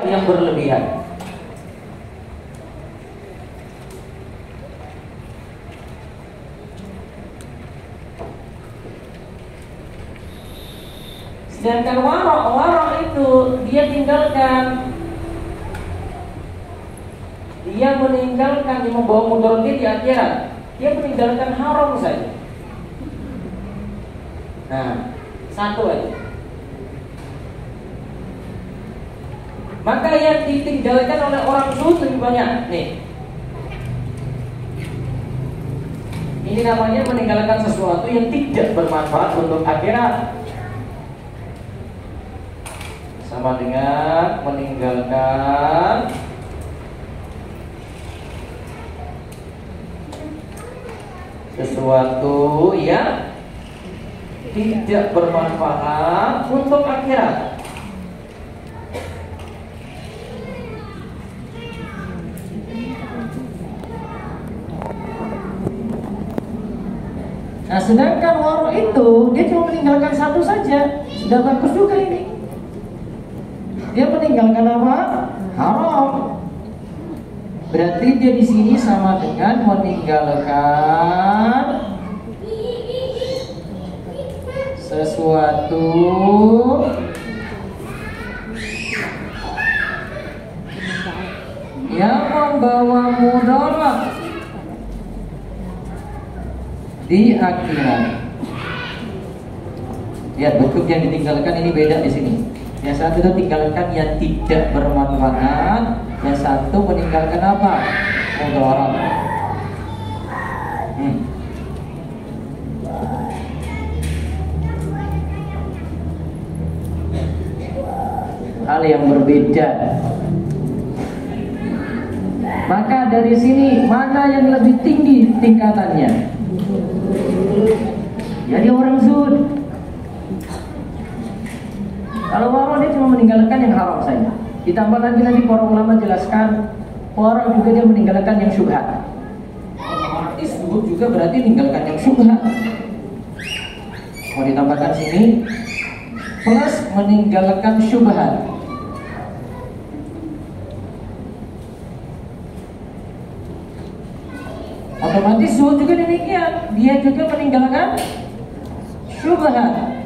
yang berlebihan. Sedangkan warok itu dia meninggalkan yang membawa mudarat di akhirat. Dia meninggalkan haram saja. Nah, satu aja. Maka yang ditinggalkan oleh orang zuhud lebih banyak. Nih, ini namanya meninggalkan sesuatu yang tidak bermanfaat untuk akhirat. Sama dengan meninggalkan sesuatu yang tidak bermanfaat untuk akhirat. Nah, sedangkan warok itu dia cuma meninggalkan satu saja, sudah bagus juga ini. Dia meninggalkan apa? Haram. Berarti dia di sini sama dengan meninggalkan sesuatu yang membawa mudarat di akhirat. Lihat bentuk yang ditinggalkan ini beda di sini. Yang satu itu tinggalkan yang tidak bermanfaat, yang satu meninggalkan apa? Mudarat. Hal yang berbeda. Maka dari sini mana yang lebih tinggi tingkatannya? Jadi orang zuhud. Kalau warok dia cuma meninggalkan yang haram saja. Ditambah lagi nanti para ulama jelaskan, warok juga dia meninggalkan yang syubhat. Otomatis zuhud juga berarti meninggalkan yang syubhat. Mau ditambahkan sini plus meninggalkan syubhat. Otomatis zuhud juga demikian, dia juga meninggalkan syubhat.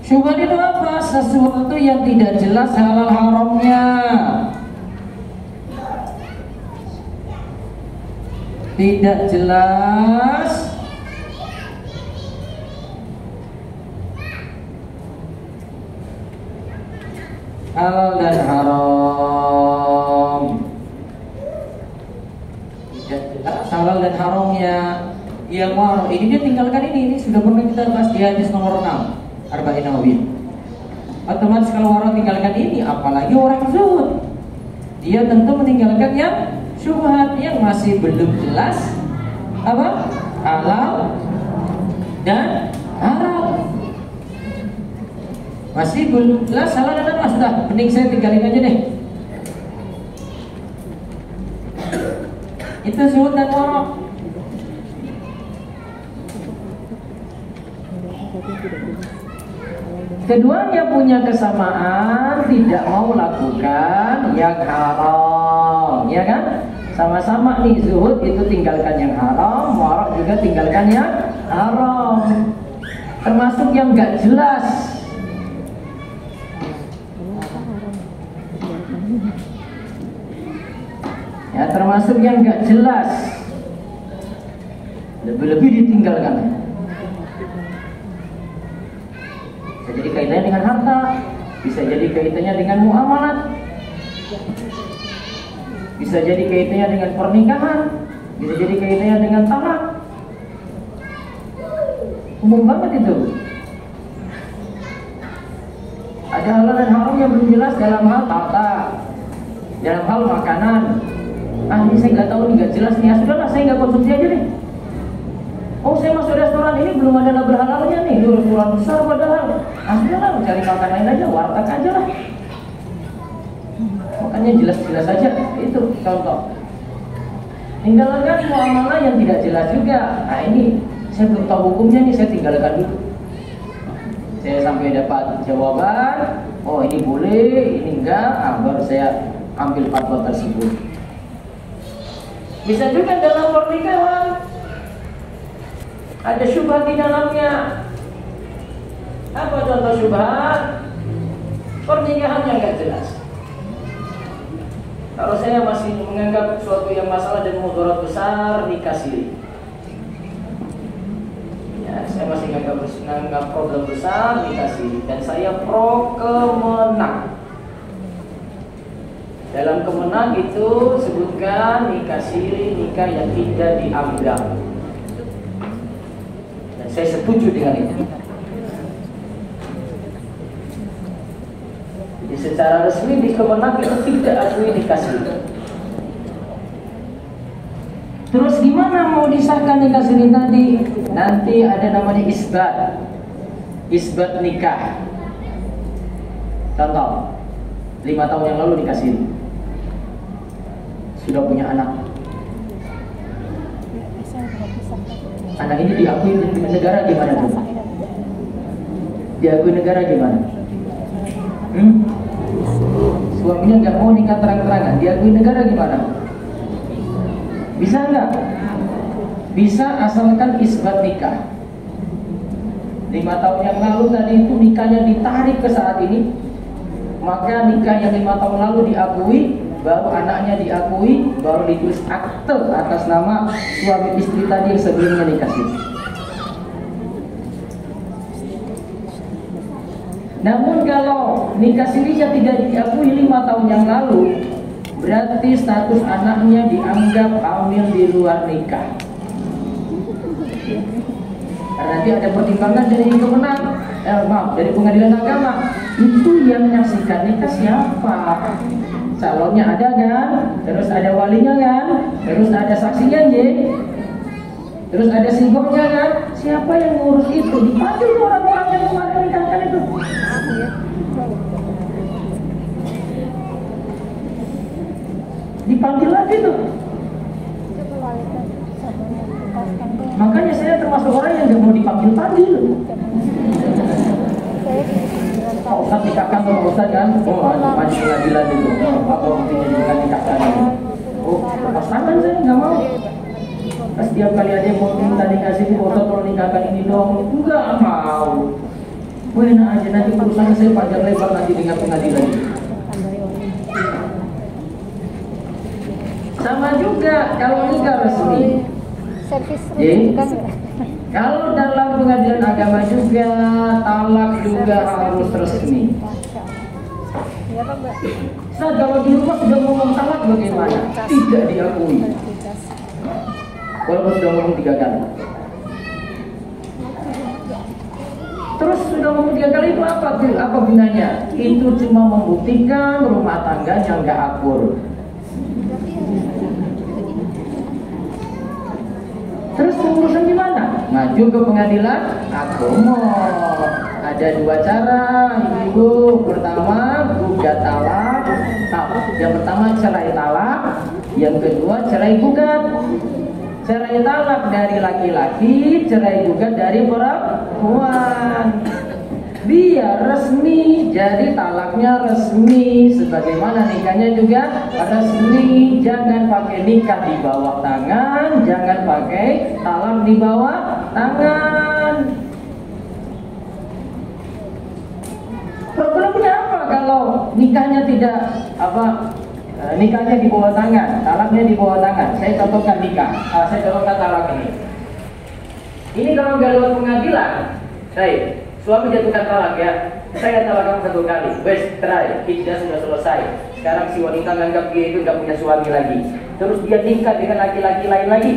Syubhat itu apa? Sesuatu yang tidak jelas halal haramnya. Tidak jelas halal dan haram. Tidak jelas halal dan haramnya. Yang warok ini dia tinggalkan ini sudah pernah kita bahas di hadis nomor 6 Arba'in Nawawiyah. Otomatis kalau orang tinggalkan ini, apalagi orang zuhud, dia tentu meninggalkan yang syubhat, yang masih belum jelas apa? Halal dan haram. Masih belum jelas halal dan haram. Sudah, mending saya tinggalin aja deh. Itu zuhud dan warok. Keduanya punya kesamaan, tidak mau lakukan yang haram, ya kan? Sama-sama nih zuhud itu tinggalkan yang haram, warok juga tinggalkan yang haram. Termasuk yang gak jelas. Ya, termasuk yang gak jelas. Lebih-lebih ditinggalkan. Bisa jadi kaitannya dengan harta, bisa jadi kaitannya dengan muamalat, bisa jadi kaitannya dengan pernikahan, bisa jadi kaitannya dengan talak. Umum banget itu. Ada halal dan haram yang belum jelas dalam hal harta, dalam hal makanan. Ah, ini saya nggak tahu nih, nggak jelas nih. Ya sudahlah, saya nggak konsumsi aja deh. Oh, saya masuk restoran ini belum ada label halalnya nih, di restoran besar padahal. Sudahlah, cari makan lain aja, warteg aja lah. Makanya jelas-jelas aja, itu contoh. Tinggalkan muamalah yang tidak jelas juga. Nah ini, saya belum tahu hukumnya nih, saya tinggalkan dulu. Saya sampai dapat jawaban, oh ini boleh, ini enggak, baru saya ambil fatwa tersebut. Bisa juga dalam pernikahan ada syubhat di dalamnya. Apa contoh syubhat? Pernikahan yang enggak jelas. Kalau saya masih menganggap suatu yang masalah dan mudarat besar, nikah siri. Saya masih menganggap problem besar nikah siri, dan saya pro kemenang. Dalam kemenang itu sebutkan nikah siri, nikah yang tidak dianggap, dan saya setuju dengan itu. Jadi secara resmi di kemenang itu tidak akui nikah siri. Terus gimana mau disahkan nikah siri tadi? Nanti ada namanya isbat nikah. Contoh, 5 tahun yang lalu nikah siri, sudah punya anak. Anak ini diakui di negara gimana tuh? Diakui negara gimana? Suaminya nggak mau nikah terang-terangan, diakui negara gimana? Bisa nggak? Bisa, asalkan isbat nikah. 5 tahun yang lalu tadi itu nikahnya ditarik ke saat ini, maka nikah yang 5 tahun lalu diakui, baru anaknya diakui, baru ditulis akte atas nama suami istri tadi yang sebelumnya nikah siri. Namun kalau nikah sirinya tidak diakui 5 tahun yang lalu, berarti status anaknya dianggap hamil di luar nikah. Karena nanti ada pertimbangan dari kemenang, dari pengadilan agama. Itu yang menyaksikan nikah siapa? Calonnya ada kan? Terus ada walinya kan? Terus ada saksinya terus ada simboknya kan? Siapa yang ngurus itu? Dipanggil orang-orang yang kemarin menikahkan itu. Dipanggil lagi tuh. Makanya saya termasuk orang yang gak mau dipanggil-panggil. Pak Ustaz nikahkan sama Ustaz kan? Oh, maju pengadilan itu. Apa buktinya dengan nikahkan itu? Oh, lepas tangan saya gak mau. Setiap kali ada yang mau minta dikasih foto kalau nikahkan ini dong, enggak mau. Enak aja, nanti urusannya saya panjang lebar nanti dengan pengadilan itu. Sama juga kalau nikah resmi. Kalau dalam pengadilan agama juga, talak juga harus resmi. Nah, kalau di rumah sudah ngomong talak bagaimana? Tidak diakui. Walaupun sudah ngomong 3 kali. Terus sudah ngomong 3 kali itu apa? Apa gunanya? Itu cuma membuktikan rumah tangganya nggak akur. Terus urusan gimana? Maju ke pengadilan agama. Ada 2 cara, ibu. Pertama, gugat talak. Yang pertama cerai talak, yang kedua cerai gugat. Cerai talak dari laki-laki, cerai gugat dari perempuan. Biar resmi, jadi talaknya resmi, sebagaimana nikahnya juga resmi. Jangan pakai nikah di bawah tangan, jangan pakai talak di bawah tangan. Problemnya apa kalau nikahnya tidak nikahnya di bawah tangan, talaknya di bawah tangan? Saya contohkan nikah, saya contohkan talak ini. Ini kalau nggak lewat pengadilan, suami jatuhkan talak ya, saya talak kamu 1 kali, wes cerai, iddah sudah selesai. Sekarang si wanita menganggap dia itu nggak punya suami lagi, terus dia nikah dengan laki-laki lain lagi.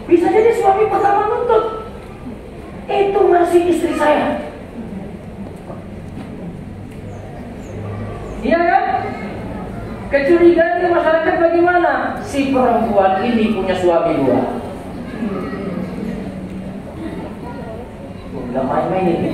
Bisa jadi suami pertama nuntut, itu masih istri saya. Iya kan? Kecurigaan di masyarakat bagaimana? Si perempuan ini punya suami 2. Nggak main-main ini.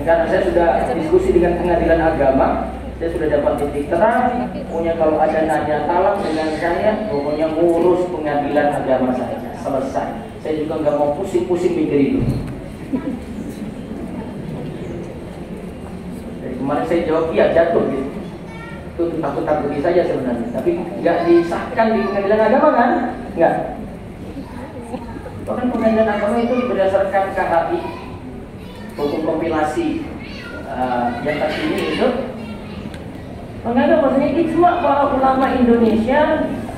Karena saya sudah diskusi dengan pengadilan agama, saya sudah dapat titik terang. Pokoknya kalau ada nanya talak dengan saya, pokoknya ngurus pengadilan agama saja. selesai. Saya juga nggak mau pusing-pusing mikir itu. Dari kemarin saya jawab iya, jatuh gitu. Itu takut-takuti saja sebenarnya, tapi nggak disahkan di pengadilan agama kan? Nggak. Bahkan pengadilan agama itu berdasarkan KHI, hukum kompilasi yang terkini itu. Menganggap maksudnya ijma para ulama Indonesia,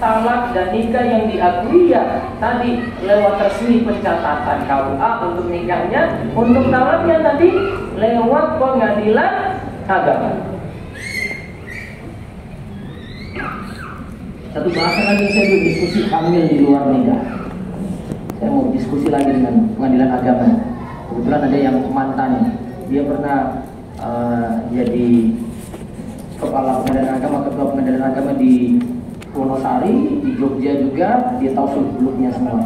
talak dan nikah yang diakui ya tadi lewat resmi pencatatan KUA untuk nikahnya, untuk talaknya tadi lewat pengadilan agama. Satu bahasan lagi saya mau diskusi hamil di luar nikah. Saya mau diskusi lagi dengan pengadilan agama. Kebetulan ada yang mantan, dia pernah jadi kepala pengadilan agama, ketua pengadilan agama di Wonosari, di Jogja juga, dia tahu seluk-beluknya semua.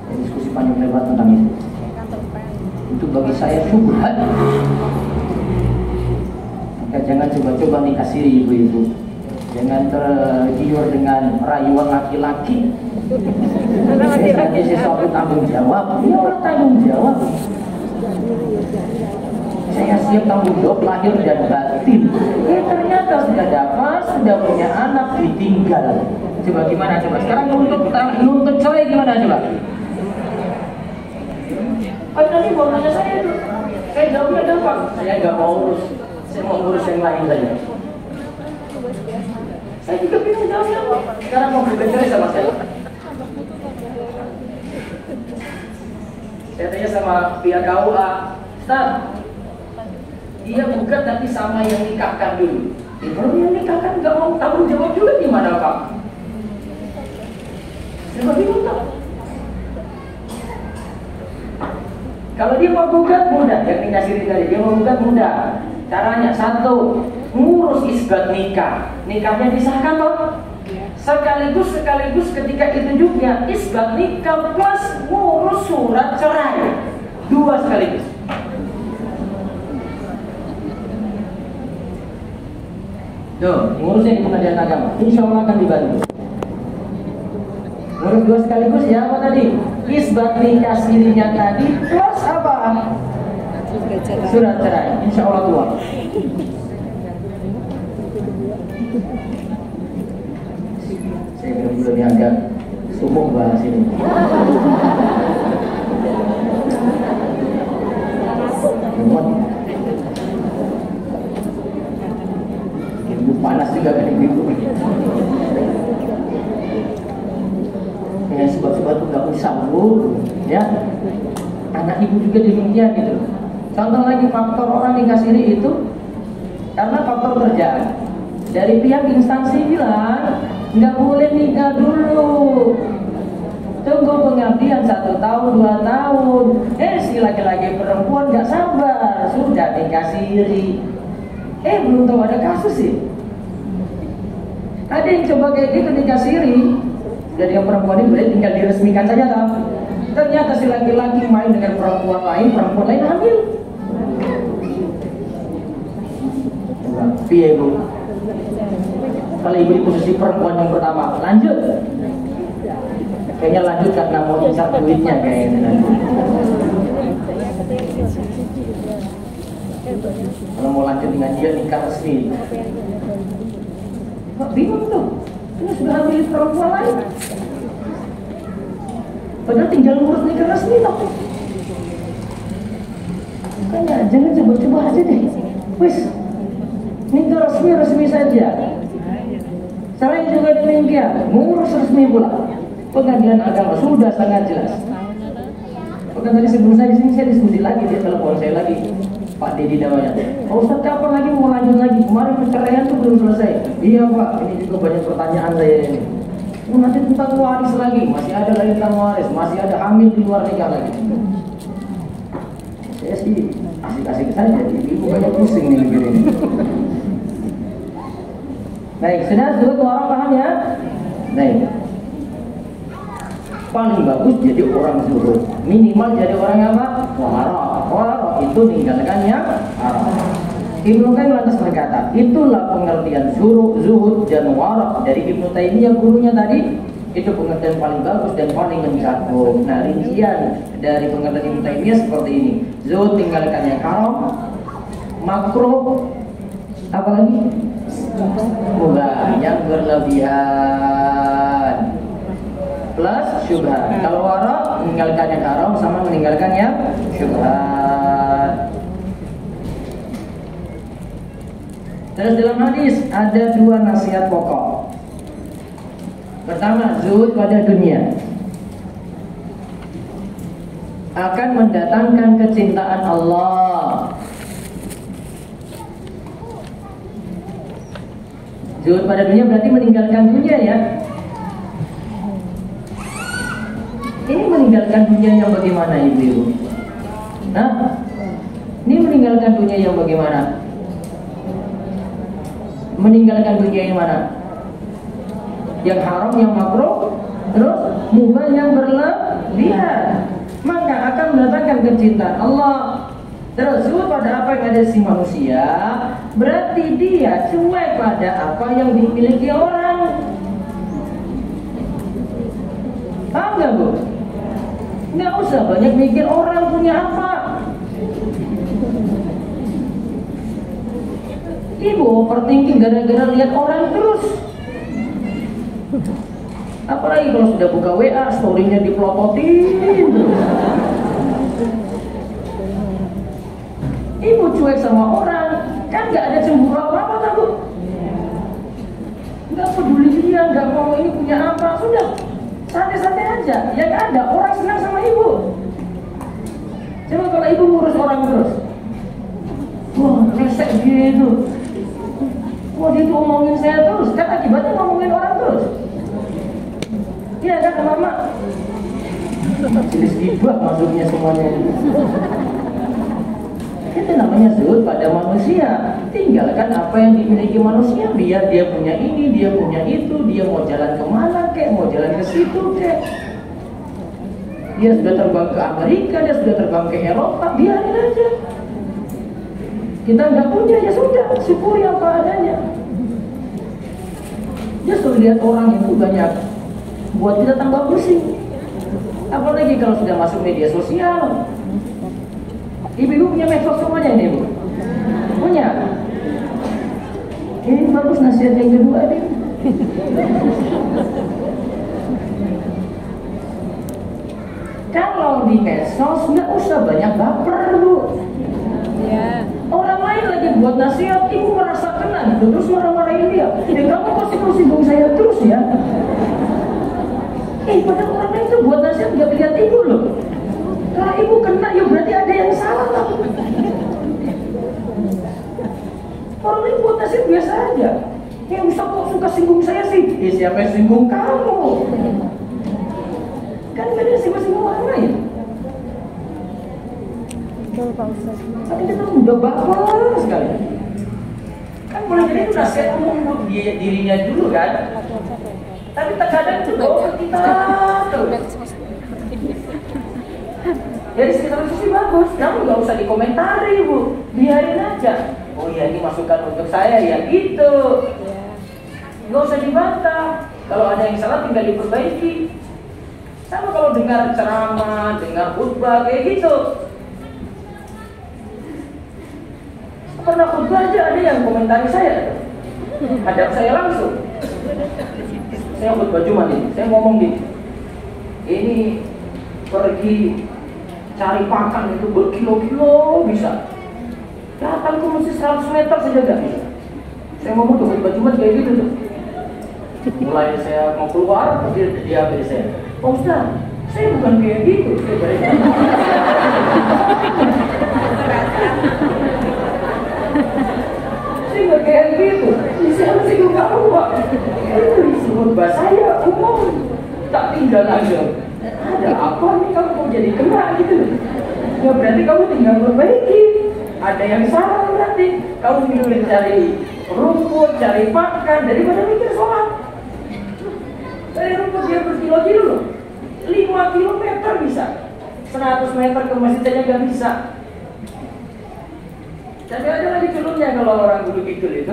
Saya diskusi panjang lebar tentang itu. Itu bagi saya syubhat. Maka jangan coba-coba nikah siri ibu-ibu. Jangan tergiur dengan rayuan laki-laki. Laki-laki sesuatu tanggung jawab, dia orang tanggung jawab. Saya siap tanggung jawab lahir dan batin. Ternyata sudah dapat, sudah punya anak, ditinggal. Coba gimana coba? Sekarang nuntut cerai gimana coba? Tadi mau nanya saya itu, saya jawabnya gampang. Saya nggak mau urus, saya mau urus yang lain saja. Saya juga bingung jawabnya apa. Sekarang mau bercerai sama saya. Saya tanya sama pihak KUA, Ustaz, dia bukan tapi sama yang nikahkan dulu. Kalau yang nikahkan nggak mau tanggung jawab juga gimana Pak? Saya bingung tak? Kalau dia mau gugat mudah, yang nikah siri tadi dia mau gugat mudah. Caranya satu, ngurus isbat nikah, nikahnya disahkan toh. Sekaligus ketika itu juga isbat nikah plus ngurus surat cerai, dua sekaligus. Tuh, ngurusnya di pengadilan agama, insya Allah akan dibantu. Ngurus dua sekaligus ya apa tadi? Isbat nikah sirinya tadi plus apa? Surat cerai, insya Allah tua. Saya belum agak sumuk bahas ini. Panas juga kan ibu. Ya sebab-sebab itu nggak usah bu, ya. Anak ibu juga demikian gitu. Contoh lagi faktor orang nikah siri itu karena faktor kerjaan. Dari pihak instansi bilang nggak boleh nikah dulu. Tunggu pengabdian 1 tahun 2 tahun. Si laki-laki perempuan nggak sabar sudah nikah siri. Belum tahu ada kasus sih. Ada yang coba kayak gitu nikah siri, jadi yang perempuan ini boleh tinggal diresmikan saja tau. Ternyata si laki-laki main dengan perempuan lain hamil. Piye bu? Kalau ibu di posisi perempuan yang pertama, lanjut. Kayaknya lanjut karena mau incar duitnya kayaknya. Kalau mau lanjut dengan dia nikah resmi. Bingung tuh, ini sudah hamil perempuan lain. Padahal tinggal ngurus nikah resmi toh. Makanya jangan coba-coba aja deh. Wis, nikah resmi saja. Cerai juga demikian, ngurus resmi pula. Pengadilan agama sudah sangat jelas. Bahkan tadi sebelum saya di sini saya diskusi lagi, dia telepon saya lagi. Pak Dedi namanya. Pak Ustadz kapan lagi mau lanjut lagi? Kemarin perceraian tuh belum selesai. Iya Pak, ini juga banyak pertanyaan saya ini. Nanti tentang waris lagi, masih ada lagi tentang waris, masih ada hamil di luar nikah lagi. Saya sih asik-asik saja, ibu banyak pusing nih negeri ini. Baik, sudah dulu orang paham ya? Baik. Paling bagus jadi orang zuhud, minimal jadi orang apa? Wara itu meninggalkan yang haram. Ibnu Qayyim lantas berkata, itulah pengertian zuhud dan wara dari Ibnu Taimiyah gurunya tadi. Itu pengertian paling bagus dan paling mencakup. Nah, rincian dari pengertian Ibnu Taimiyah seperti ini. Zuhud tinggalkan yang haram, makruh, apalagi mubah yang berlebihan, plus syubhat. Kalau wara meninggalkan yang haram sama meninggalkan yang syubhat. Terus dalam hadis ada dua nasihat pokok. Pertama, zuhud pada dunia akan mendatangkan kecintaan Allah. Zuhud pada dunia berarti meninggalkan dunia ya. Ini meninggalkan dunia yang bagaimana ibu-ibu? Nah, ini meninggalkan dunia yang bagaimana? Meninggalkan dunia yang mana? Yang haram, yang makruh, terus mubah yang berlebihan, maka akan mendatangkan kecintaan Allah. Terus zuhud pada apa yang ada di manusia, berarti dia cuek pada apa yang dimiliki orang. Paham gak bu? Nggak usah banyak mikir orang punya apa. Ibu overthinking gara-gara lihat orang terus. Apalagi kalau sudah buka WA, story-nya dipelototin terus. Ibu cuek sama orang, kan nggak ada cemburu apa-apa tak bu? Nggak peduli dia, nggak mau ini punya apa, sudah santai-santai aja. Yang ada orang senang sama ibu. Coba kalau ibu ngurus orang terus, wah resek gitu. Wah dia tuh ngomongin saya terus, kan akibatnya ngomongin orang terus. Iya kan mama? Jenis gibah masuknya semuanya. Itu namanya zuhud pada manusia. Tinggalkan apa yang dimiliki manusia. Biar dia punya ini, dia punya itu. Dia mau jalan kemana kek, mau jalan ke situ kek. Dia sudah terbang ke Amerika, dia sudah terbang ke Eropa, biarin aja. Kita nggak punya, ya sudah, syukuri apa adanya. Justru lihat orang itu banyak buat kita tambah pusing. Apalagi kalau sudah masuk media sosial. Ibu-ibu punya medsos semuanya ini bu? Punya? Ini bagus nasihat yang kedua nih. Kalau di medsos nggak usah banyak baper bu. Ya. Orang lain lagi buat nasihat, ibu merasa kena gitu, terus marah-marahin dia. Kamu kok singgung saya terus ya? Padahal orang lain tuh buat nasihat nggak lihat ibu loh. Kalau ibu kena, ya berarti ada yang salah lah. Orang lain buat nasihat biasa aja. Yang bisa kok suka singgung saya sih? Siapa yang singgung kamu? Kan gak ada singgung orang lain. Tapi kita udah baper sekali. Kan boleh jadi itu nasihat umum buat dirinya dulu kan. Tapi terkadang itu bawa ke kita tuh. Jadi sekitar itu sih bagus. Kamu nggak usah dikomentari bu, biarin aja. Oh iya ini masukan untuk saya ya gitu. Nggak usah dibantah. Kalau ada yang salah tinggal diperbaiki. Sama kalau dengar ceramah, dengar khutbah kayak gitu. Pernah khutbah aja ada yang komentari saya, hadap saya langsung. Saya khutbah Jumat ini, saya ngomong gini, ini pergi cari pakan itu berkilo-kilo bisa. Datang ke mesti 100 meter saja gak bisa. Saya ngomong tuh khutbah Jumat kayak gitu tuh. Mulai saya mau keluar, dia beri saya, "Oh Ustaz, saya bukan kayak gitu." Saya beri nggak kayak gitu. Siapa sih kamu pak? Itu isi khutbah saya umum. Tak tinggal aja. Ada apa nih kamu mau jadi kena gitu? Ya berarti kamu tinggal perbaiki. Ada yang salah berarti. Kamu milih cari rumput, cari pakan daripada mikir sholat. Dari rumput dia berkilo-kilo loh. 5 kilometer bisa. 100 meter ke masjid aja nggak bisa. Tapi ada lagi culunnya kalau orang Gunung Kidul itu,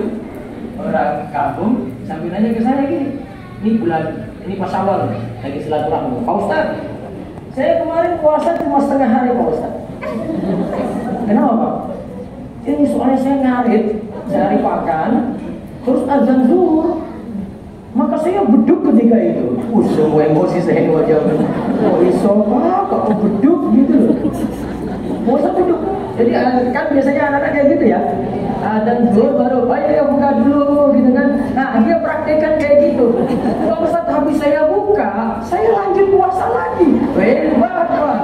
orang kampung sambil nanya ke saya gini, ini bulan Ini pas awal lagi silaturahmi. Pak Ustaz, saya kemarin puasa cuma setengah hari Pak Ustaz. Kenapa Pak? Ini soalnya saya ngarit sehari makan, terus azan zuhur, maka saya beduk ketika itu. Semua emosi saya wajah. Oh iso Pak, kok beduk gitu loh. Masa beduk? Jadi kan biasanya anak-anak kayak gitu ya. Dan zuhur baru, ayo ya buka dulu gitu kan. Nah dia praktekkan kayak gitu. Kalau saat habis saya buka, saya lanjut puasa lagi. Hebat Pak.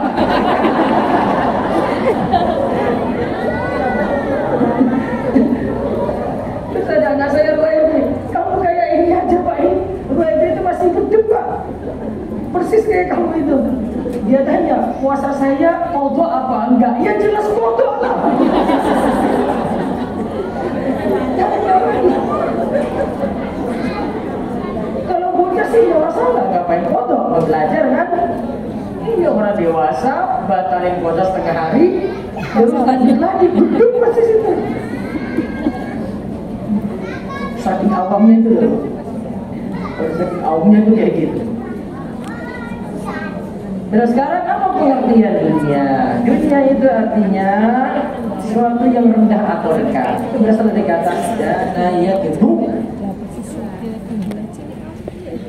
Terus ada anak saya Ruaidi, kamu kayak ini aja Pak, ini Ruaidi itu masih beduk Pak. Persis kayak kamu itu. Dia tanya, puasa saya kodok apa enggak? Ya jelas kodok lah. Kalau bocah sih nggak masalah, ngapain kodok? Mau belajar kan? Ini orang dewasa, batalin puasa setengah hari, terus lanjut lagi, beduk persis itu. Saking awamnya itu loh. Saking awamnya itu kayak gitu. Terus sekarang apa pengertian dunia? Dunia itu artinya sesuatu yang rendah atau dekat. Itu berasal dari kata dana ya gedung.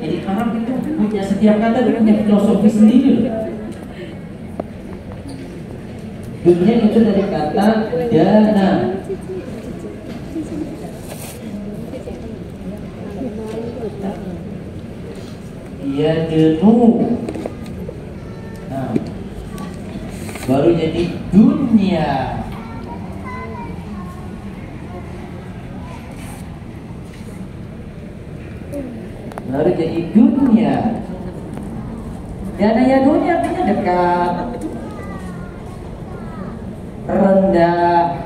Jadi Arab itu punya setiap kata punya filosofi sendiri. Dunia itu dari kata dana. Ya gedung. Baru jadi dunia. Baru jadi dunia. Dan ya dunia artinya dekat, rendah.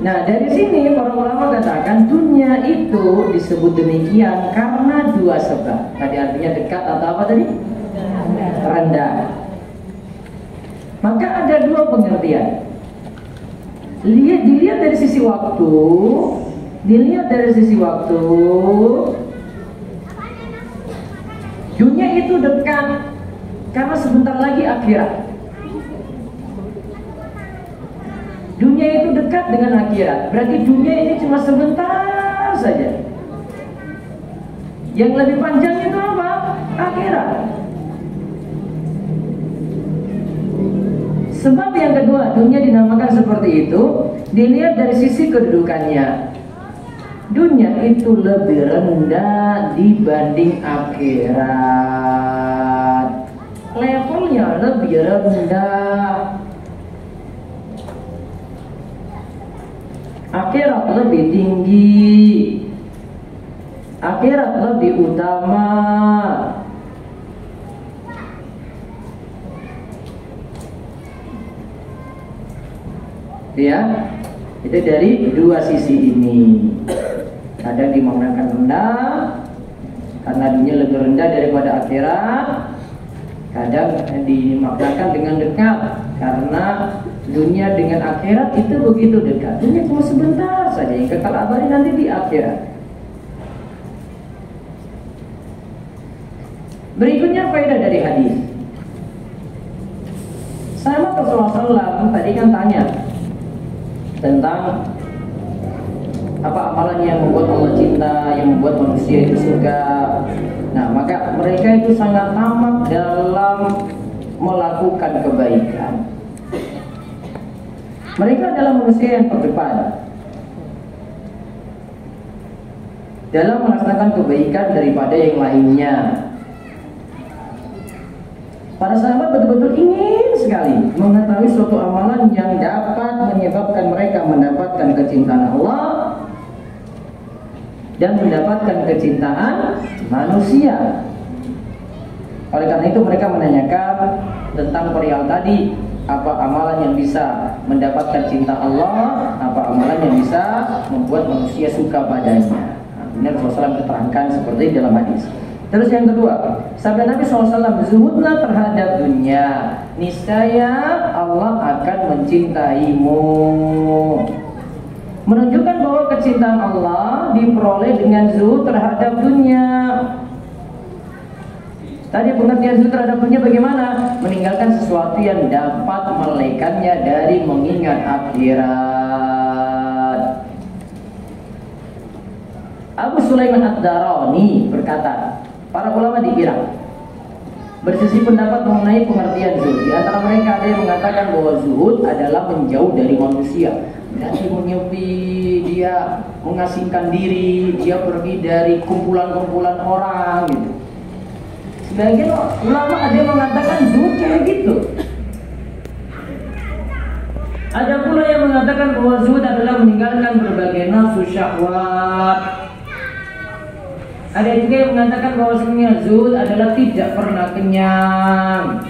Nah dari sini para ulama katakan dunia itu disebut demikian karena dua sebab. Tadi artinya dekat atau apa tadi? Rendah. Maka ada dua pengertian. Dilihat dari sisi waktu, dunia itu dekat karena sebentar lagi akhirat. Dunia itu dekat dengan akhirat. Berarti dunia ini cuma sebentar saja. Yang lebih panjang itu apa? Akhirat. Sebab yang kedua, dunia dinamakan seperti itu dilihat dari sisi kedudukannya. Dunia itu lebih rendah dibanding akhirat. Levelnya lebih rendah. Akhirat lebih tinggi, akhirat lebih utama. Ya, itu dari dua sisi ini. Kadang dimaknakan rendah karena dunia lebih rendah daripada akhirat. Kadang dimaknakan dengan dekat karena dunia dengan akhirat itu begitu dekat. Dunia cuma sebentar saja, yang kekal abadi nanti di akhirat. Berikutnya faedah dari hadis. Sahabat Rasulullah SAW tadi kan tanya tentang apa amalan yang membuat Allah cinta, yang membuat manusia itu suka. Nah, maka mereka itu sangat tamak dalam melakukan kebaikan. Mereka adalah manusia yang terdepan dalam melaksanakan kebaikan daripada yang lainnya. Para sahabat betul-betul ingin sekali mengetahui suatu amalan yang dapat menyebabkan mereka mendapatkan kecintaan Allah dan mendapatkan kecintaan manusia. Oleh karena itu mereka menanyakan tentang perihal tadi, apa amalan yang bisa mendapatkan cinta Allah, apa amalan yang bisa membuat manusia suka padanya. Nah, benar Rasulullah SAW terangkan seperti dalam hadis. Terus yang kedua, sabda Nabi SAW, zuhudlah terhadap dunia, niscaya Allah akan mencintaimu. Menunjukkan bahwa kecintaan Allah diperoleh dengan zuhud terhadap dunia. Tadi pengertian zuhud terhadap dunia bagaimana? Meninggalkan sesuatu yang dapat melekatnya dari mengingat akhirat. Abu Sulaiman Ad-Darani berkata, para ulama di Irak bersisi pendapat mengenai pengertian zuhud. Di antara mereka ada yang mengatakan bahwa zuhud adalah menjauh dari manusia. Berarti menyepi, dia mengasingkan diri, dia pergi dari kumpulan-kumpulan orang gitu. Sebagian ulama ada yang mengatakan zuhud kayak gitu. Ada pula yang mengatakan bahwa zuhud adalah meninggalkan berbagai nafsu syahwat. Ada juga yang mengatakan bahwa sebenarnya zuhud adalah tidak pernah kenyang.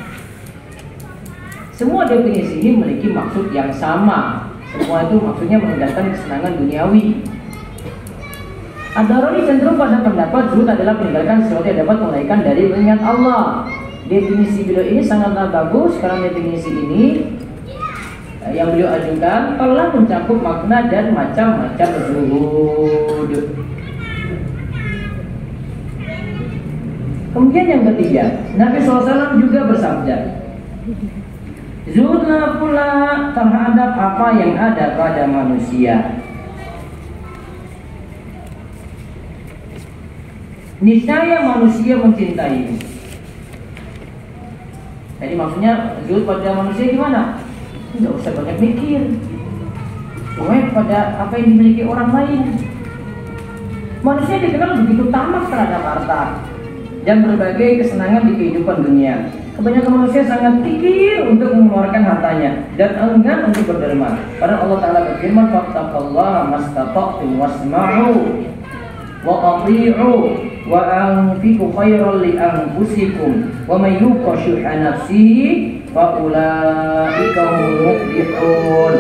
Semua definisi ini memiliki maksud yang sama. Semua itu maksudnya meninggalkan kesenangan duniawi. Ad-Darani cenderung pada pendapat zuhud adalah meninggalkan sesuatu yang dapat melarikan dari mengingat Allah. Definisi beliau ini sangatlah bagus karena definisi ini yang beliau ajukan telah mencakup makna dan macam-macam zuhud. Kemudian yang ketiga, Nabi SAW juga bersabda, zuhudlah pula terhadap apa yang ada pada manusia. Niscaya manusia mencintaimu. Jadi maksudnya zuhud pada manusia gimana? Tidak usah banyak mikir, cuek pada apa yang dimiliki orang lain. Manusia dikenal begitu tamak terhadap harta dan berbagai kesenangan di kehidupan dunia. Kebanyakan manusia sangat pikir untuk mengeluarkan hartanya dan enggan untuk berderma. Karena Allah Ta'ala berfirman, fattaqullaha mastata'tum wasma'u wa ati'u wa anfiqu khairan li anfusikum wa may yuqa syuhha nafsihi fa ulaika humul muflihun.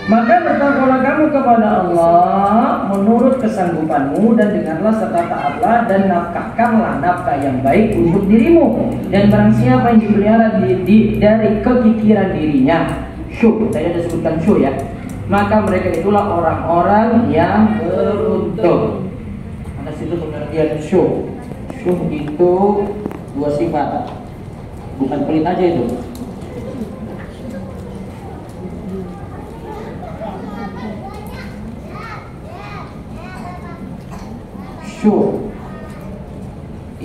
Maka bertakwalah kamu kepada Allah menurut kesanggupanmu dan dengarlah serta taatlah dan nafkahkanlah nafkah yang baik untuk dirimu. Dan barang siapa yang dipelihara dari kekikiran dirinya, syuh, saya sudah sebutkan syuh ya, maka mereka itulah orang-orang yang beruntung. Ada situ pengertian syuh. Syuh itu dua sifat, bukan pelit aja itu.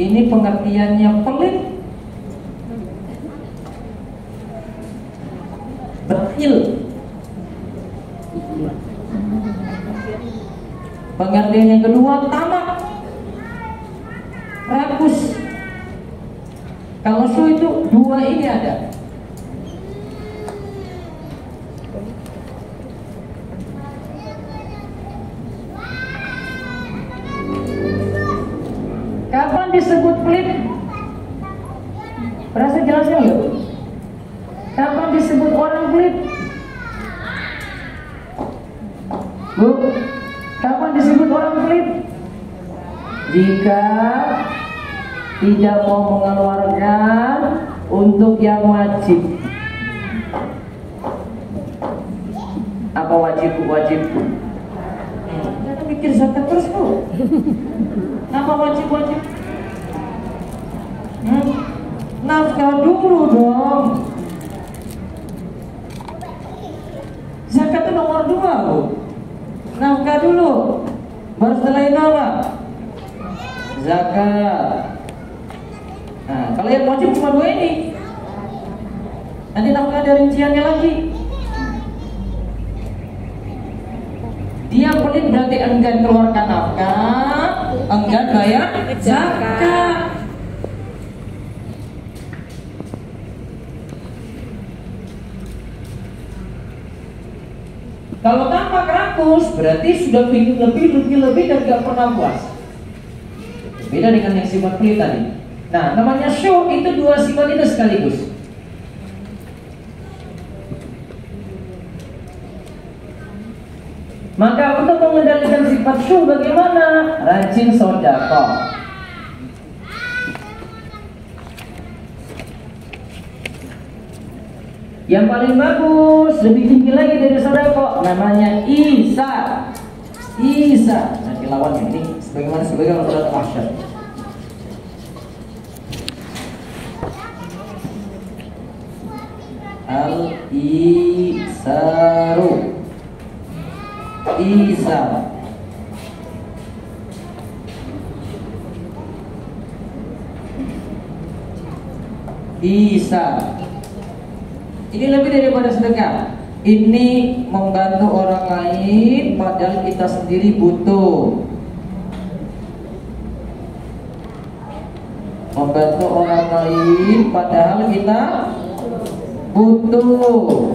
Ini pengertiannya pelit, bakhil. Pengertian yang kedua tamak, rakus. Kalau su itu dua ini ada. Kapan disebut pelit? Berasa jelasnya nggak? Kapan disebut orang pelit? Bu, kapan disebut orang pelit? Jika tidak mau mengeluarkan untuk yang wajib. Apa wajib? Jangan mikir zakat terus bu. Apa wajib? Nafkah dulu dong. Zakat itu nomor 2 bu. Nafkah dulu. Baru setelah itu apa? Zakat. Nah, kalau yang wajib cuma 2 ini. Nanti nafkah ada rinciannya lagi. Dia pelit berarti enggan keluarkan nafkah, enggan bayar zakat. Kalau tampak rakus berarti sudah ingin lebih dan gak pernah puas. Beda dengan yang sifat pelit tadi. Nah, namanya syuh itu 2 sifat itu sekaligus. Maka untuk mengendalikan sifat syuh bagaimana? Rajin sedekah. Yang paling bagus, lebih tinggi lagi dari sedekah, namanya Isa. Nanti lawannya ini sebagaimana surat Al-Hasyr. Al-Isaru. Isa. Ini lebih daripada sedekah. Ini membantu orang lain padahal kita sendiri butuh. Membantu orang lain padahal kita butuh.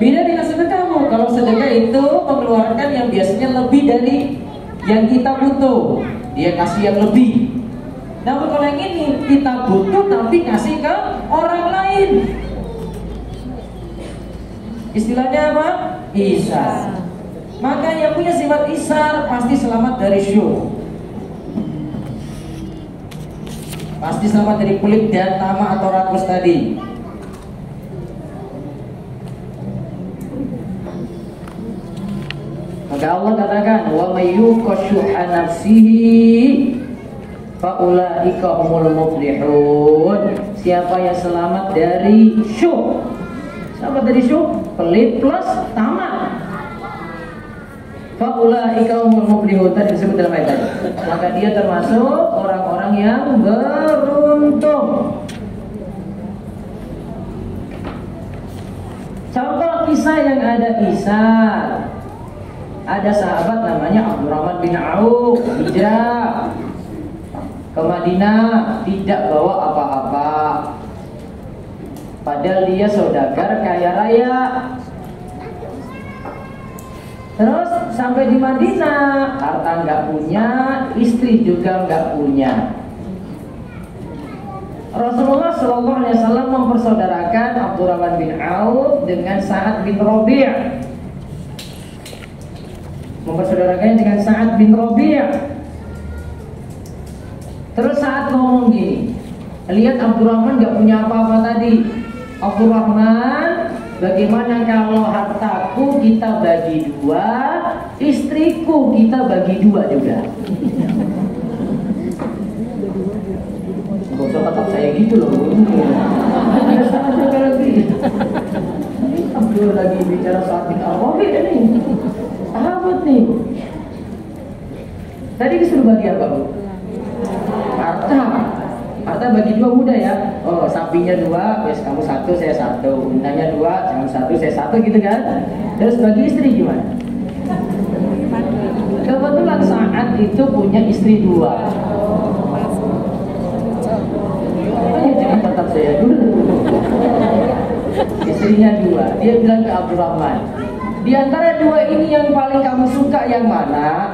Beda dengan sedekahmu. Kalau sedekah itu mengeluarkan yang biasanya lebih dari yang kita butuh. Dia kasih yang lebih. Namun kalau yang ini kita butuh tapi kasih ke orang lain. Istilahnya apa? Isar. Maka yang punya sifat isar pasti selamat dari syuh. Pasti selamat dari kulit dan tama atau rakus tadi. Maka Allah katakan, wa may yuqashuha nafsihi faulaika humul muflihun. Siapa yang selamat dari syuh? Selamat dari syuh, pelit plus tamak. Faulaika humul muflihun, tadi disebut dalam ayat tadi. Maka dia termasuk orang-orang yang beruntung. Contoh kisah yang ada Isar. Ada sahabat namanya Abdurrahman bin Auf, hijrah ke Madinah, tidak bawa apa-apa. Padahal dia saudagar kaya raya. Terus sampai di Madinah, harta nggak punya, istri juga nggak punya. Rasulullah SAW mempersaudarakan Abdurrahman bin Auf dengan Sa'ad bin Rabi'. Mempersaudarakannya dengan Sa'ad bin Rabi'. Terus saat ngomong gini, lihat Abdurrahman gak punya apa-apa tadi. Abdurrahman, bagaimana kalau hartaku kita bagi dua, istriku kita bagi dua juga. Gak usah tetap saya gitu loh. Abdul lagi bicara Sa'ad bin Rabi' ini. Sahabat nih. Tadi disuruh bagi apa, Bu? Harta bagi dua mudah ya. Oh, sapinya dua, yes, kamu satu, saya satu. Untanya dua, kamu satu, saya satu, gitu kan. Terus bagi istri gimana? Kebetulan Sa'ad itu punya istri dua. Jadi tetap saya dulu. Istrinya dua. Dia bilang ke Abdurrahman, di antara dua ini yang paling kamu suka yang mana?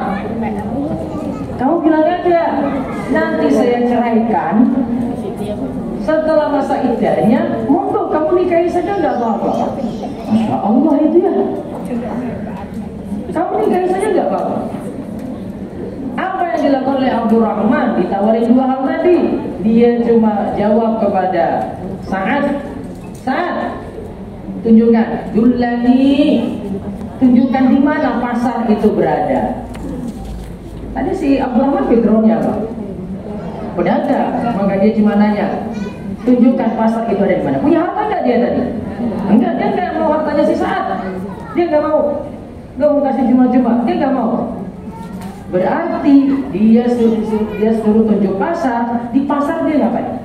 Kamu bilang aja, nanti saya ceraikan. Setelah masa iddahnya, monggo kamu nikahi saja, nggak apa-apa. Masya Allah itu ya. Kamu nikahi saja nggak apa-apa. Apa yang dilakukan oleh Abdurrahman? Ditawari dua hal tadi. Dia cuma jawab kepada Sa'ad, tunjukkan, Dullani, tunjukkan di mana pasar itu berada. Tadi si Abdurrahman backgroundnya apa? Pedagang, maka dia cuma nanya, tunjukkan pasar itu ada di mana. Punya harta nggak dia tadi? Enggak, dia nggak mau hartanya si Sa'ad. Dia nggak mau kasih cuma-cuma. Dia nggak mau. Berarti dia suruh tunjuk pasar. Di pasar dia ngapain?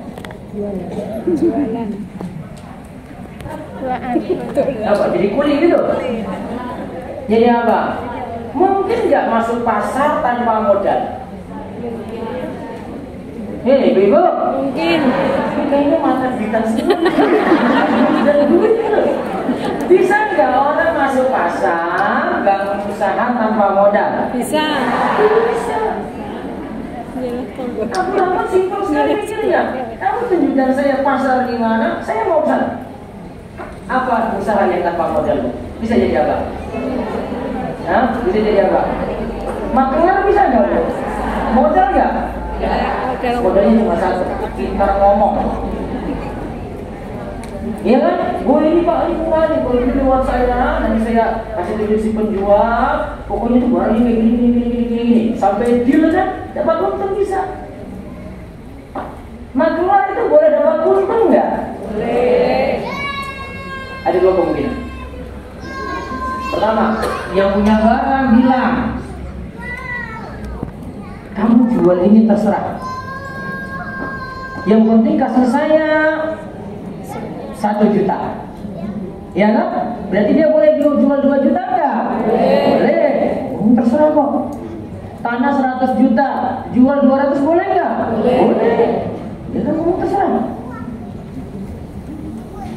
Jualan. Apa? Jadi kuli gitu? Jadi apa? Mungkin nggak masuk pasar tanpa modal. Hei, ibu, mungkin. Kayaknya mata bintang semua. Dari duit itu. Bisa nggak orang masuk pasar, bangun usaha tanpa modal? Bisa. Bisa. Aku lama simpel sekali mikirnya. Kamu tunjukkan saya pasar di mana, saya mau sana. Apa usaha yang tanpa modal? Bisa jadi apa? Nah, bisa jadi apa? Makanya bisa nggak? Modal nggak? Modalnya cuma satu, pintar ngomong. Iya kan? Gue ini Pak, ini nih, kalau ini lewat saya, nanti saya kasih tunjuk si penjual. Pokoknya tuh barangnya kayak gini. Sampai deal kan, dapat untung bisa. Maklumat itu boleh dapat untung nggak? Boleh. Ada dua kemungkinan. Pertama, yang punya barang bilang, kamu jual ini terserah. Yang penting kasih saya 1 juta. Ya kan? Berarti dia boleh jual 2 juta enggak? Boleh. Terserah kok. Tanah 100 juta, jual 200 boleh enggak? Boleh. Ya kan, kamu terserah.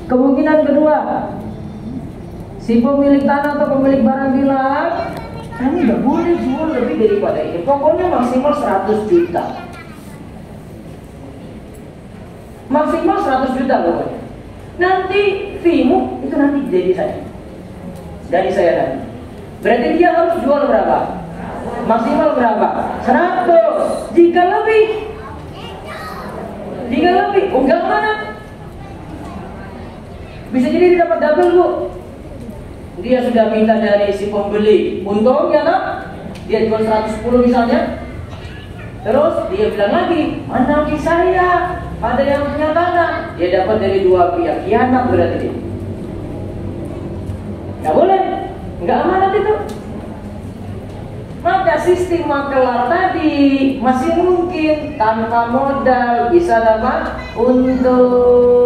Kemungkinan kedua, si pemilik tanah atau pemilik barang bilang, kamu nggak boleh jual lebih daripada ini. Pokoknya maksimal 100 juta. Maksimal 100 juta pokoknya. Nanti fee-mu itu nanti dari saya nanti. Berarti dia harus jual berapa? Maksimal berapa? 100. Jika lebih, oh enggak mana? Bisa jadi dia dapat double, Bu. Dia sudah minta dari si pembeli untung, ya kan? Dia jual 110 misalnya. Terus dia bilang lagi, mana fee saya? Ada yang punya tanah, dia dapat dari dua pihak. Khianat berarti dia. Nggak boleh, nggak amanat itu. Maka sistem makelar tadi masih mungkin tanpa modal bisa dapat untung.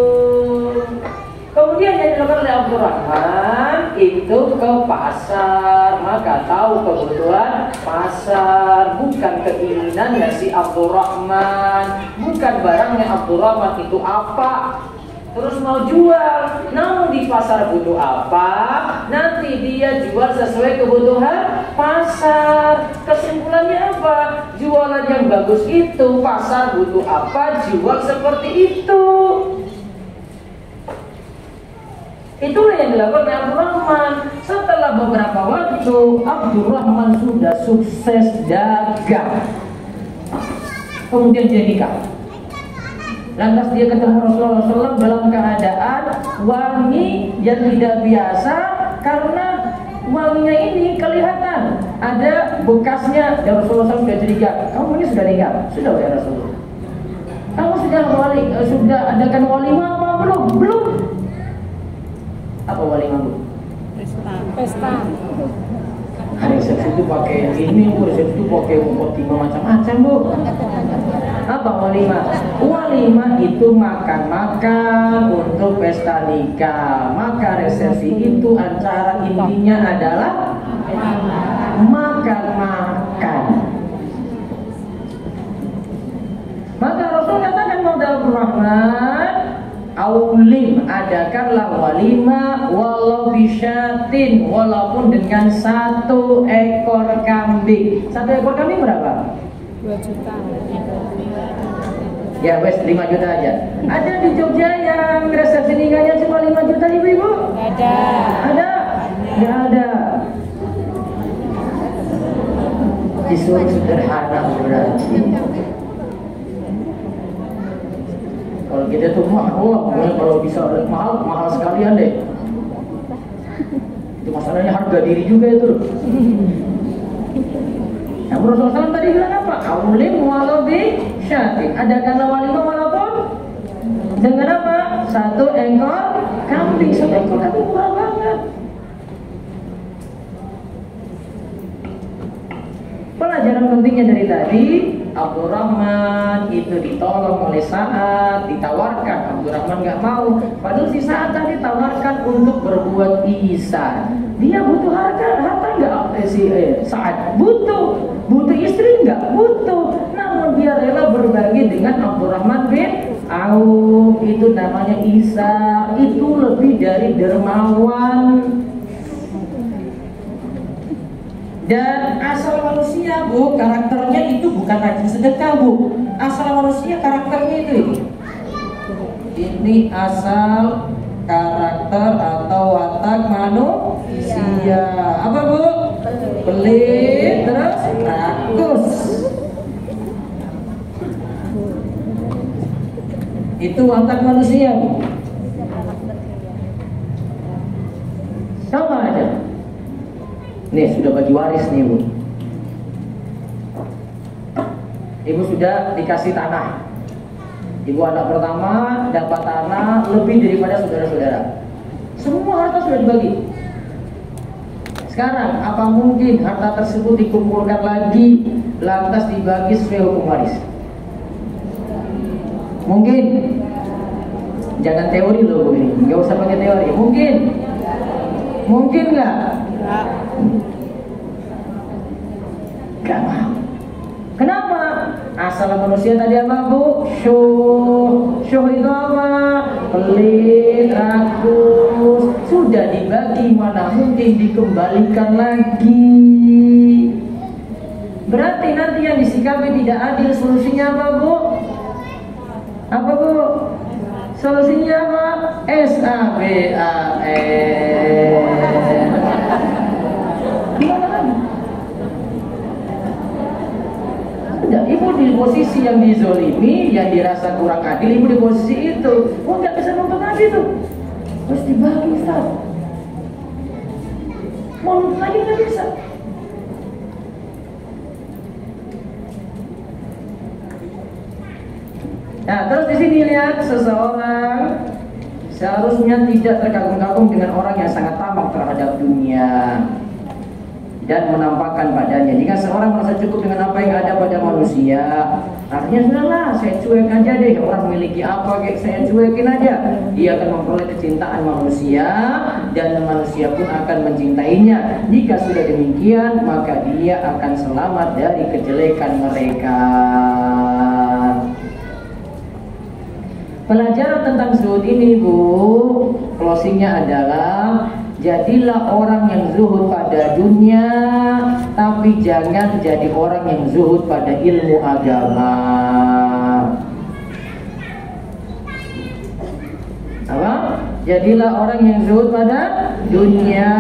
Kemudian yang dilakukan oleh Abdurrahman itu ke pasar, maka tahu kebutuhan pasar, bukan keinginannya si Abdurrahman, bukan barangnya Abdurrahman itu apa, terus mau jual. Namun di pasar butuh apa, nanti dia jual sesuai kebutuhan pasar. Kesimpulannya apa? Jualan yang bagus itu pasar butuh apa, jual seperti itu. Itulah yang dilakukan oleh Abdurrahman. Setelah beberapa waktu, Abdurrahman sudah sukses dagang. Kemudian dia nikah. Lantas dia ketemu Rasulullah SAW dalam keadaan wangi yang tidak biasa, karena wanginya ini kelihatan ada bekasnya. Dan Rasulullah SAW sudah curiga, kamu ini sudah nikah? Sudah ya Rasulullah. Kamu sudah adakan walimah apa belum? Belum. Apa walimah, Bu? Pesta. Resepsi itu pakai ini, Bu. Resepsi itu pakai motif macam-macam, Bu. Apa walimah? Walimah itu makan-makan untuk pesta nikah. Maka resepsi itu acara intinya adalah makan-makan. Maka Rasul katakan kepada Abdurrahman, aulim, adakanlah walimah walau bisyatin, walaupun dengan 1 ekor kambing. 1 ekor kambing berapa? 2 juta. Ya wes 5 juta aja. Ada di Jogja yang resepsi nikahnya cuma 5 juta, ibu-ibu? Ada. Ada? Nggak ada. Disuruh sederhana berarti. Kalau kita tuh mahal, kalau bisa mahal sekalian deh. Itu masalahnya harga diri juga itu. Yang Rasulullah SAW tadi bilang apa? Aulim walau bi syatin. Adakanlah walimah walaupun dengan apa? 1 ekor kambing. 1 ekor kambing murah banget. Pelajaran pentingnya dari tadi, Abdurrahman itu ditolong oleh Sa'ad, ditawarkan. Abdurrahman nggak mau. Padahal si Sa'ad tadi ditawarkan untuk berbuat ihsan. Dia butuh harta nggak? Sa'ad butuh istri nggak? Butuh. Namun dia rela berbagi dengan Abdurrahman bin Auf. Itu namanya ihsan. Itu lebih dari dermawan. Dan asal manusia, Bu, karakternya itu bukan rajin sedekah, Bu. Asal manusia karakternya itu ini. Ini asal karakter atau watak manusia. Apa, Bu? Pelit, terus rakus. Itu watak manusia, Bu. Nih sudah bagi waris nih Bu. Ibu sudah dikasih tanah. Ibu anak pertama dapat tanah lebih daripada saudara-saudara. Semua harta sudah dibagi. Sekarang apa mungkin harta tersebut dikumpulkan lagi lantas dibagi sesuai hukum waris? Mungkin. Jangan teori loh Bu ini, nggak usah pakai teori. Mungkin. Mungkin nggak? Gak mau. Kenapa? Asal manusia tadi apa Bu? Syuh itu apa? Pelit, rakus. Sudah dibagi, mana mungkin dikembalikan lagi. Berarti nanti yang disikapi tidak adil. Solusinya apa Bu? Apa Bu? Solusinya apa? SABAN. Ibu di posisi yang dizolimi, yang dirasa kurang adil, ibu di posisi itu, nggak bisa nuntut lagi tuh, harus dibagi Ustaz. Mau nuntut lagi nggak bisa. Nah, terus di sini lihat seseorang seharusnya tidak terkagum-kagum dengan orang yang sangat tamak terhadap dunia dan menampakkan padanya. Jika seorang merasa cukup dengan apa yang ada pada manusia, artinya sudahlah, saya cuek aja deh. Orang memiliki apa, kayak saya cuekin aja. Dia akan memperoleh kecintaan manusia dan manusia pun akan mencintainya. Jika sudah demikian, maka dia akan selamat dari kejelekan mereka. Pelajaran tentang zuhud ini Bu, closingnya adalah jadilah orang yang zuhud pada dunia, tapi jangan jadi orang yang zuhud pada ilmu agama. Apa? Jadilah orang yang zuhud pada dunia,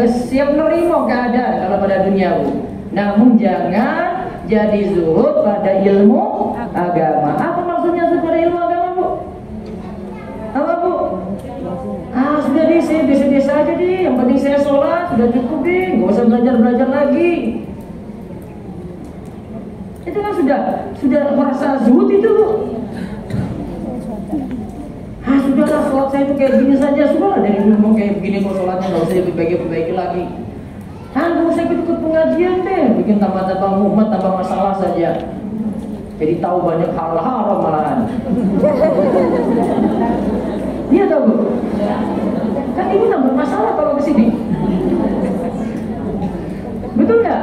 siap nerima keadaan kalau pada dunia Bu. Namun jangan jadi zuhud pada ilmu agama. Apa maksudnya zuhud pada ilmu agama Bu? Apa Bu? Sudah deh, saya biasa-biasa aja deh. Yang penting saya sholat, sudah cukup deh. Gak usah belajar-belajar lagi. Itu kan sudah merasa zuhud itu Bu. Sudahlah, sholat saya itu kayak gini saja. Sudahlah, dari dulu mau kayak begini kok sholatnya, gak usah diperbaiki lagi. Gak usah ikut pengajian deh. Bikin tambah-tambah mumet, tambah masalah saja. Jadi tahu banyak hal haram malahan. Iya tahu Bu? Kan ibu nambah masalah kalau kesini. Betul nggak?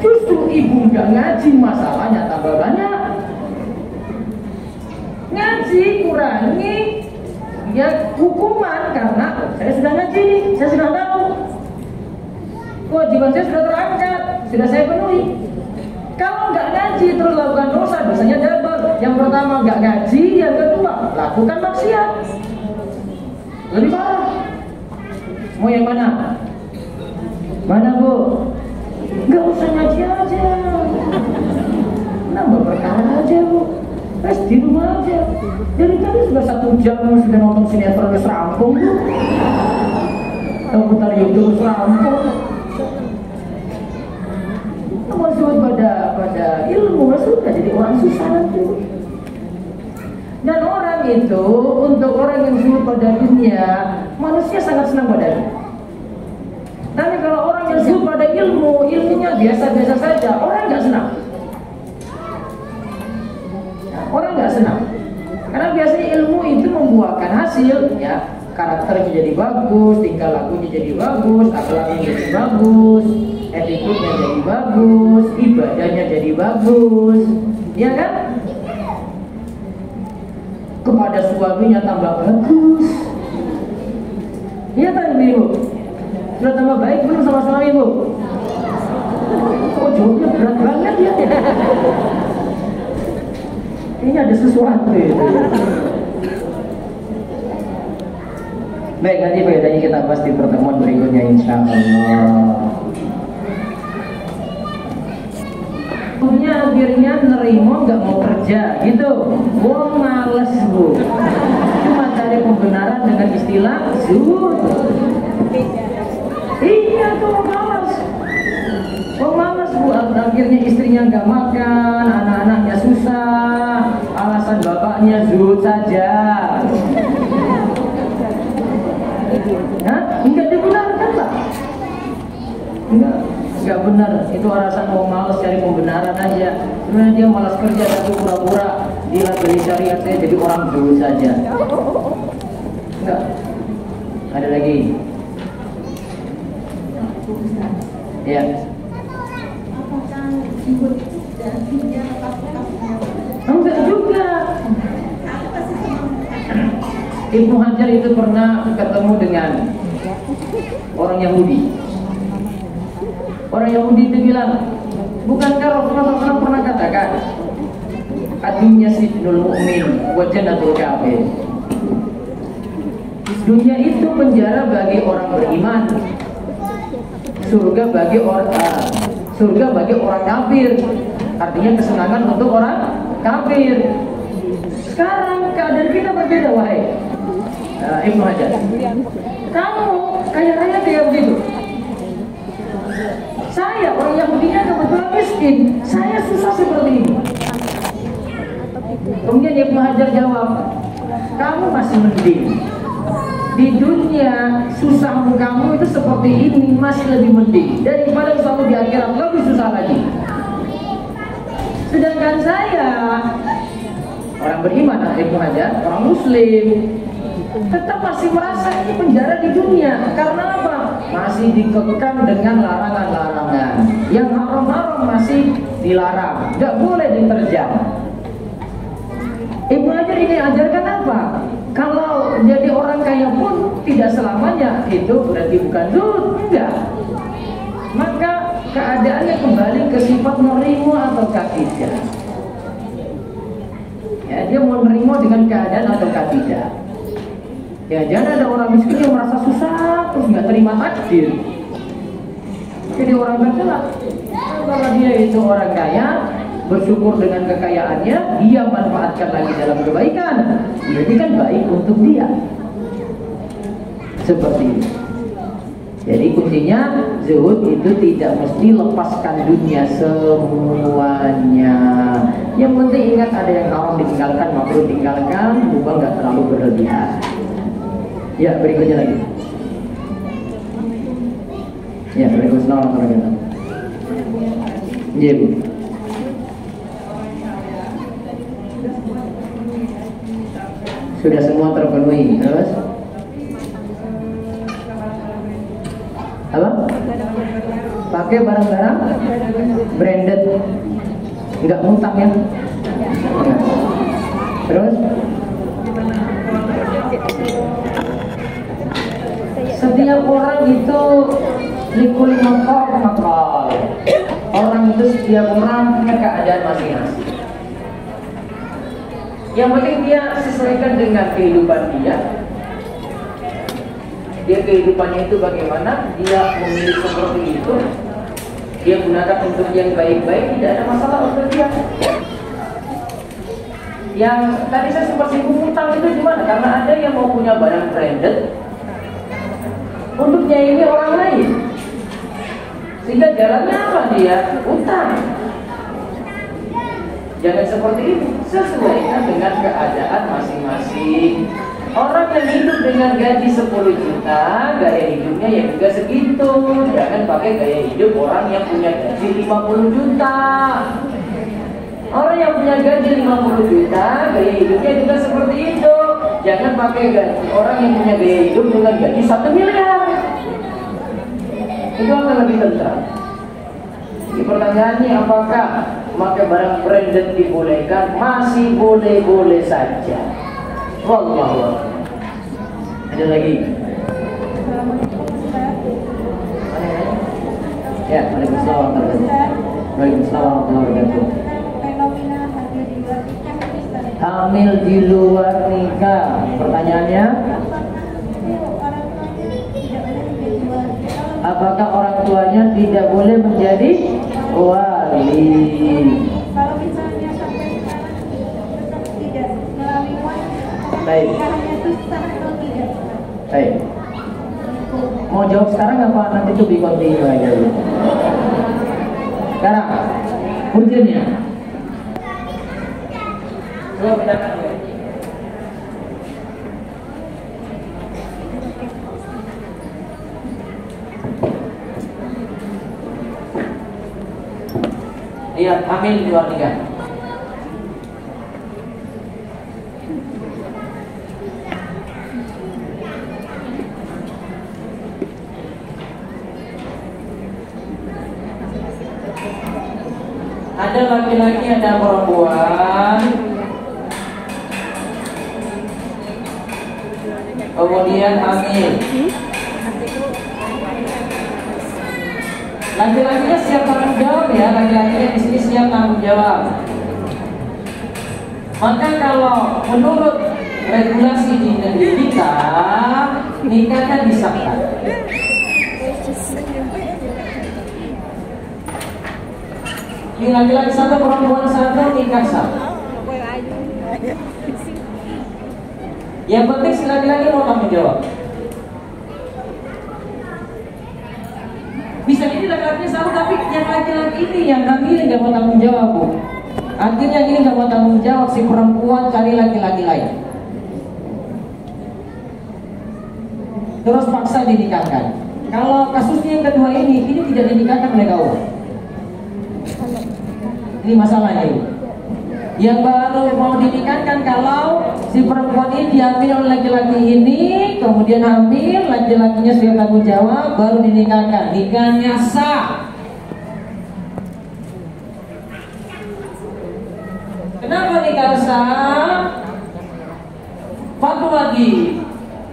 Justru ibu nggak ngaji, masalahnya tambah banyak. Ngaji kurangi ya hukuman karena saya sudah ngaji nih, saya sudah tahu. Kewajiban saya sudah terangkat, sudah saya penuhi. Kalau nggak ngaji terus lakukan dosa, dosanya double. Yang pertama nggak ngaji, yang kedua lakukan maksiat. Lebih parah. Mau yang mana? Mana Bu? Nggak usah ngaji aja. Nambah perkara aja Bu. Terus di rumah aja. Jadi tadi sudah 1 jam sudah nonton sinetron rampung Bu. Tahu putar YouTube rampung. Zuhud pada ilmu, sudah jadi orang susah nanti. Dan orang itu, untuk orang yang zuhud pada dunia, manusia sangat senang padanya. Tapi kalau orang yang zuhud pada ilmu, ilmunya biasa-biasa saja, orang nggak senang. Orang nggak senang, karena biasanya ilmu itu membuahkan hasil, ya. Karakternya jadi bagus, tingkah lakunya jadi bagus, akhlaknya jadi bagus, attitude-nya jadi bagus, ibadahnya jadi bagus, ya kan? Kepada suaminya tambah bagus. Iya kan Ibu? Sudah tambah baik belum sama suami Ibu? Oh jawabnya berat banget ya. Ini ada sesuatu itu. Baik, nanti bedanya kita bahas di pertemuan berikutnya insya Allah. Akhirnya nerimo nggak mau kerja gitu. Wong males Bu. Cuma cari pembenaran dengan istilah zuhud. istrinya nggak makan, anak-anaknya susah, alasan bapaknya zuhud saja. Hah? Enggak dibenarkan Pak? Enggak benar. Itu alasan mau malas cari pembenaran aja. Sebenarnya dia malas kerja tapi pura-pura dilabeli syariat saya jadi orang zuhud saja. Enggak. Ada lagi? Ya. Enggak juga. Ibnu Hajar itu pernah ketemu dengan orang Yahudi. Orang Yahudi itu bilang, bukankah Rasulullah SAW pernah katakan, "Ad-dunya sijnul mu'min wa jannatul kafir." Dunia itu penjara bagi orang beriman, surga bagi orang kafir. Artinya kesenangan untuk orang kafir. Sekarang keadaan kita berbeda, wahai Ibnu Hajar. Kamu kaya raya kayak begitu. Saya orang Yahudinya kebetulan miskin. Saya susah seperti ini. Kemudian Ibnu Hajar jawab, kamu masih mending. Di dunia susahmu kamu itu seperti ini masih lebih mending daripada usahamu di akhirat lebih susah lagi. Sedangkan saya orang beriman, Ibnu Hajar, orang Muslim, tetap masih merasa ini penjara di dunia. Karena apa? Masih dikekang dengan larangan-larangan. Yang haram-haram masih dilarang, nggak boleh diterjang. Ibnu Hajar ini ajarkan apa? Kalau jadi orang kaya pun tidak selamanya itu berarti bukan zuhud, enggak. Maka keadaannya kembali ke sifat menerima atau tidak. Ya, dia mau menerima dengan keadaan atau tidak. Ya, jangan ada orang miskin yang merasa susah terus nggak terima takdir. Jadi orang bersalah. Kalau dia itu orang kaya, bersyukur dengan kekayaannya, dia manfaatkan lagi dalam kebaikan, jadi kan baik untuk dia. Seperti itu. Jadi kuncinya zuhud itu tidak mesti lepaskan dunia semuanya. Yang penting ingat ada yang haram ditinggalkan, makruh tinggalkan, mubah nggak terlalu berlebihan. Ya, berikutnya lagi. Ya, berikutnya lagi. Iya, Bu. Sudah semua terpenuhi. Terus apa? Pakai barang-barang branded, nggak ngutang ya? Enggak. Terus setiap orang itu likuli makal. Orang itu setiap orang punya keadaan masing-masing. Yang penting dia sesuaikan dengan kehidupan dia. Dia kehidupannya itu bagaimana, dia memilih seperti itu, dia gunakan untuk yang baik-baik, tidak ada masalah untuk dia. Yang tadi saya sempat singgung utang itu gimana? Karena ada yang mau punya barang branded untuk nyaingi orang lain, sehingga jalannya apa dia? Utang. Jangan seperti ini, sesuaikan dengan keadaan masing-masing. Orang yang hidup dengan gaji 10 juta, gaya hidupnya ya juga segitu. Jangan pakai gaya hidup orang yang punya gaji 50 juta. Orang yang punya gaji 50 juta, gaya hidupnya juga seperti itu. Jangan pakai gaji orang yang punya gaya hidup dengan gaji 1 miliar. Itu akan lebih tentram. Di pertanyaannya, apakah memakai barang branded dibolehkan? Masih boleh-boleh saja. Wallahu a'lam. Ada lagi? Ya, waalaikumsalam warahmatullahi wabarakatuh. Hamil di luar nikah. Pertanyaannya, apakah orang tuanya tidak boleh menjadi wali? Kalau misalnya sampai sekarang tetap tidak melalui wali, Baik. itu sah atau tidak? Baik. Mau jawab sekarang apa nanti tuh di continue aja dulu? Sekarang. urgennya. Coba bedakan ya. Lihat hamil di luar nikah. Ada laki-laki, ada perempuan, kemudian hamil. Laki-lakinya siap tanggung jawab ya, laki-lakinya di sini siap tanggung jawab. Maka kalau menurut regulasi di negeri kita, nikahnya disahkan. Ini laki-laki satu, perempuan satu, nikah sah. Yang penting si laki-laki mau tanggung jawab. Bisa ini laki-lakinya sama, tapi yang laki-laki ini yang hamil nggak mau tanggung jawab, Bu. Akhirnya ini nggak mau tanggung jawab, si perempuan cari laki-laki lain. Terus paksa dinikahkan. Kalau kasusnya yang kedua ini tidak dinikahkan oleh kaum. Ini masalahnya ini. Yang baru mau dinikahkan kalau si perempuan ini diambil oleh laki-laki ini, kemudian hamil, laki-lakinya sudah tanggung jawab, baru dinikahkan. Nikahnya sah. Kenapa nikah sah? Fatwa di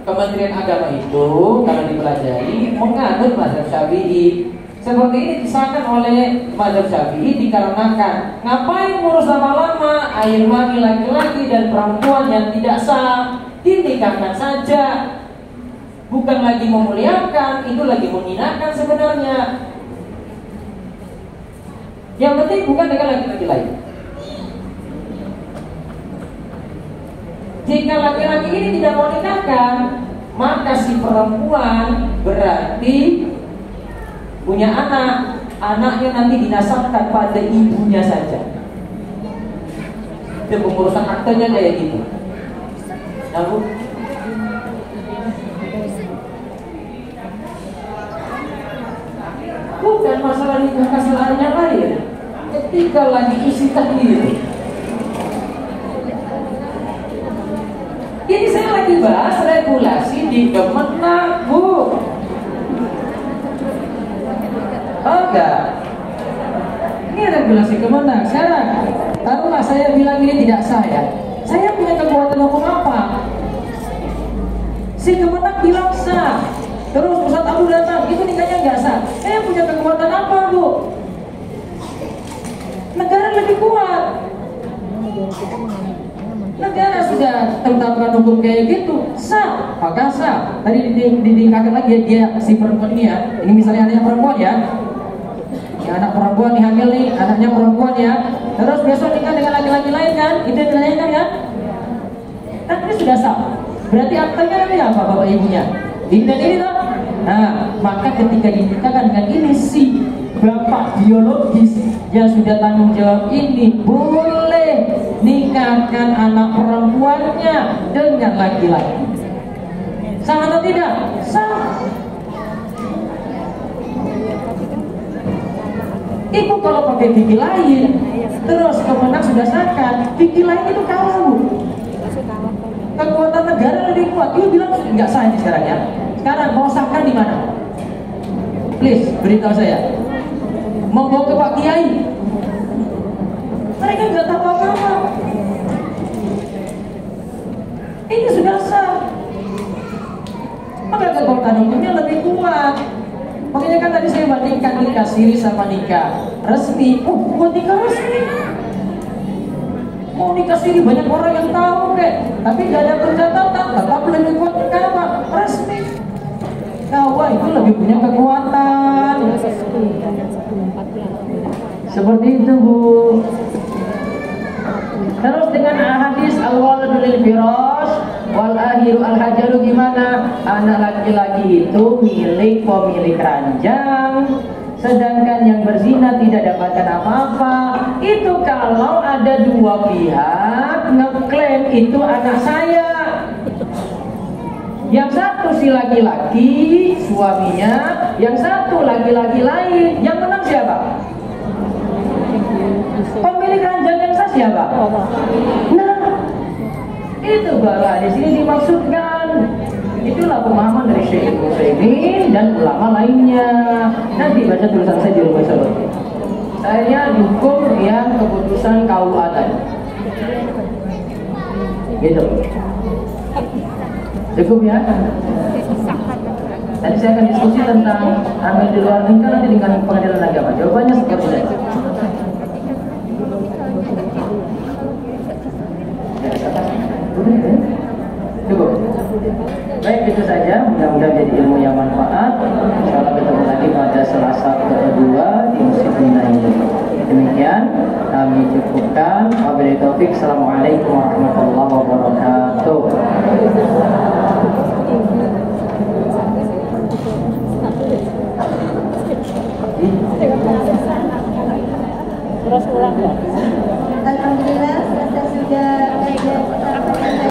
Kementerian Agama itu kalau dipelajari menganut mazhab Syafi'i. Seperti ini disahkan oleh mazhab Syafi'i dikarenakan ngapain ngurus lama-lama air mani laki-laki dan perempuan yang tidak sah, dinikahkan saja. Bukan lagi memuliakan, itu lagi menghinakan sebenarnya. Yang penting bukan dengan laki-laki lain. Jika laki-laki ini tidak mau nikahkan, maka si perempuan berarti punya anak, anaknya nanti dinasabkan pada ibunya saja. Itu pengurusan aktenya kayak gitu. Lalu bukan masalah nikah kesalahannya lain. Ketika lagi isi takdir. Ini saya lagi bahas regulasi di Kemenag, Bu. Oh enggak, ini regulasi Kemenag. Sekarang taruhlah saya bilang ini tidak sah ya, saya punya kekuatan hukum apa? Si Kemenag bilang sah, terus Ustaz Abu datang, itu nikahnya nggak sah. Saya punya kekuatan apa, Bu? Negara lebih kuat. Negara sudah tetapkan hukum kayak gitu, sah, maka sah. Tadi dinikahkan lagi dia si perempuan ini ya. Ini misalnya anaknya perempuan ya. Ya, anak perempuan nih hamil nih, anaknya perempuan ya. Terus besok nikah dengan laki-laki lain kan? Itu yang ditanyakan ya. Kan ini sudah sah. Berarti aktenya nanti apa bapak ibunya? Ini dan ini loh. Nah, maka ketika dinikahkan dengan ini si bapak biologis yang sudah tanggung jawab ini boleh nikahkan anak perempuannya dengan laki-laki. Sah atau tidak? Sah. Ibu kalau pakai fikih lain, terus Kemenag sudah sahkan, fikih lain itu kalah, Bu. Kekuatan negara lebih kuat. Ibu bilang nggak sah ini sekarang ya. Sekarang mau sahkan di mana? Please beritahu saya. Mau bawa ke Pak Kiai? Mereka nggak tahu apa-apa. Ini sudah sah. Maka kekuatan hukumnya lebih kuat. Makanya kan tadi saya bandingkan nikah siri sama nikah resmi. Oh, buat nikah resmi. Mau nikah siri banyak orang yang tahu kek, tapi gak ada pencatatan. Tetap lebih kuat nikah apa? Resmi. Wah itu lebih punya kekuatan. Seperti itu, Bu. Terus dengan hadis al-waladu lil firash wal akhiru al-hajaru, gimana? Anak laki-laki itu milik pemilik ranjang, sedangkan yang berzina tidak dapatkan apa-apa. Itu kalau ada dua pihak ngeklaim itu anak saya. Yang satu si laki-laki suaminya, yang satu laki-laki lain. Yang menang siapa? Pemilik ranjang yang sah siapa? Nah, itu baru di sini dimaksudkan. Itulah pemahaman dari Syekh Utsaimin dan ulama lainnya. Nanti baca tulisan saya di rumah saya. Saya dukung yang keputusan KUA tadi. Gitu. Cukup ya. Tadi saya akan diskusi tentang hamil di luar nikah nanti dengan pengadilan agama. Jawabannya seperti itu. Cukup. Baik, itu saja. Mudah-mudahan jadi ilmu yang manfaat. Insyaallah ketemu lagi pada Selasa kedua di Masjid Mina ini. Demikian kami cukupkan. Wabillahi taufik. Assalamualaikum warahmatullahi wabarakatuh. Terus ulang ya.